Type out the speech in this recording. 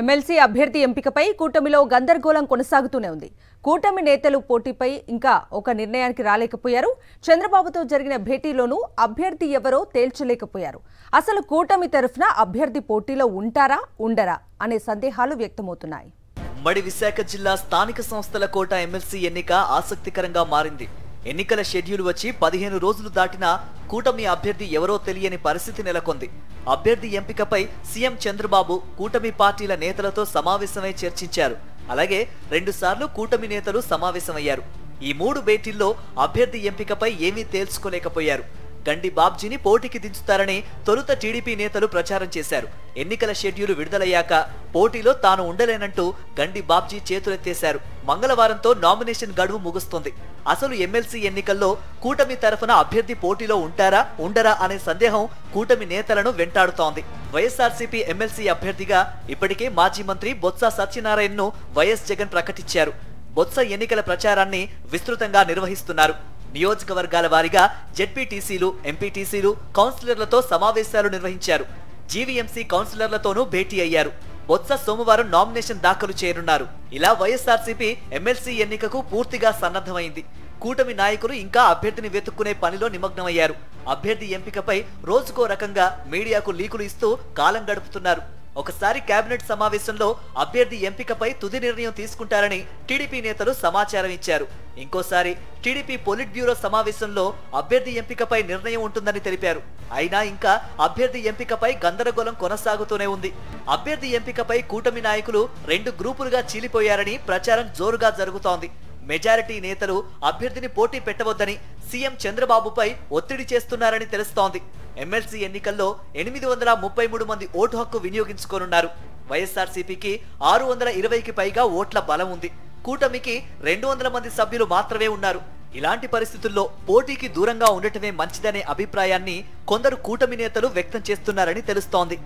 MLC అభ్యర్థి ఎంపికపై కూటమిలో గందరగోళం కొనసాగుతూనే ఉంది. కూటమి నేతలు పోటీపై ఇంకా ఒక నిర్ణయానికి రాలేకపోయారు. చంద్రబాబుతో జరిగిన భేటీలోనూ అభ్యర్థి ఎవరో తేల్చలేకపోయారు. అసలు కూటమి తరఫున అభ్యర్థి పోటీలో ఉంటారా ఉండరా అనే సందేహాలు వ్యక్తమవుతున్నాయి. ఉమ్మడి విశాఖ జిల్లా స్థానిక సంస్థల కోట ఎమ్మెల్సీ ఎన్నిక ఆసక్తికరంగా మారింది. ఎన్నికల షెడ్యూల్ వచ్చి 15 రోజులు దాటినా కూటమి అభ్యర్థి ఎవరో తెలియని పరిస్థితి నెలకొంది. అభ్యర్థి ఎంపికపై సీఎం చంద్రబాబు కూటమి పార్టీల నేతలతో సమావేశమై చర్చించారు. అలాగే 2 సార్లు కూటమి నేతలు సమావేశమయ్యారు. ఈ 3 భేటీల్లో అభ్యర్థి ఎంపికపై ఏమీ తేల్చుకోలేకపోయారు. గండి బాబ్జీని పోటీకి దించుతారని తొలుత టీడీపీ నేతలు ప్రచారం చేశారు. ఎన్నికల షెడ్యూల్ విడుదలయ్యాక పోటీలో తాను ఉండలేనంటూ గండి బాబ్జీ చేతులెత్తేశారు. మంగళవారంతో నామినేషన్ గడువు ముగుస్తుంది. అసలు ఎమ్మెల్సీ ఎన్నికల్లో కూటమి తరఫున అభ్యర్థి పోటీలో ఉంటారా ఉండరా అనే సందేహం కూటమి నేతలను వెంటాడుతోంది. వైఎస్ఆర్సీపీ ఎమ్మెల్సీ అభ్యర్థిగా ఇప్పటికే మాజీ మంత్రి బొత్స సత్యనారాయణను వైఎస్ జగన్ ప్రకటించారు. బొత్స ఎన్నికల ప్రచారాన్ని విస్తృతంగా నిర్వహిస్తున్నారు. నియోజకవర్గాల వారీగా జెడ్పీటీసీలు, ఎంపీటీసీలు, కౌన్సిలర్లతో సమావేశాలు నిర్వహించారు. జీవీఎంసీ కౌన్సిలర్లతోనూ భేటీ అయ్యారు. బొత్స సోమవారం నామినేషన్ దాఖలు చేయనున్నారు. ఇలా వైఎస్ఆర్సీపీ ఎమ్మెల్సీ ఎన్నికకు పూర్తిగా సన్నద్ధమైంది. కూటమి నాయకులు ఇంకా అభ్యర్థిని వెతుక్కునే పనిలో నిమగ్నమయ్యారు. అభ్యర్థి ఎంపికపై రోజుకో రకంగా మీడియాకు లీకులు ఇస్తూ కాలం గడుపుతున్నారు. ఒకసారి కేబినెట్ సమావేశంలో అభ్యర్థి ఎంపికపై తుది నిర్ణయం తీసుకుంటారని టీడీపీ నేతలు సమాచారం ఇచ్చారు. ఇంకోసారి టీడీపీ పొలిట్ బ్యూరో సమావేశంలో అభ్యర్థి ఎంపికపై నిర్ణయం ఉంటుందని తెలిపారు. అయినా ఇంకా అభ్యర్థి ఎంపికపై గందరగోళం కొనసాగుతూనే ఉంది. అభ్యర్థి ఎంపికపై కూటమి నాయకులు 2 గ్రూపులుగా చీలిపోయారని ప్రచారం జోరుగా జరుగుతోంది. మెజారిటీ నేతలు అభ్యర్థిని పోటీ పెట్టవద్దని సీఎం చంద్రబాబుపై ఒత్తిడి చేస్తున్నారని తెలుస్తోంది. ఎమ్మెల్సీ ఎన్నికల్లో 833 మంది ఓటు హక్కు వినియోగించుకోనున్నారు. వైఎస్ఆర్సీపీకి 620కి పైగా ఓట్ల బలం ఉంది. కూటమికి 200 మంది సభ్యులు మాత్రమే ఉన్నారు. ఇలాంటి పరిస్థితుల్లో పోటీకి దూరంగా ఉండటమే మంచిదనే అభిప్రాయాన్ని కొందరు కూటమి నేతలు వ్యక్తం చేస్తున్నారని తెలుస్తోంది.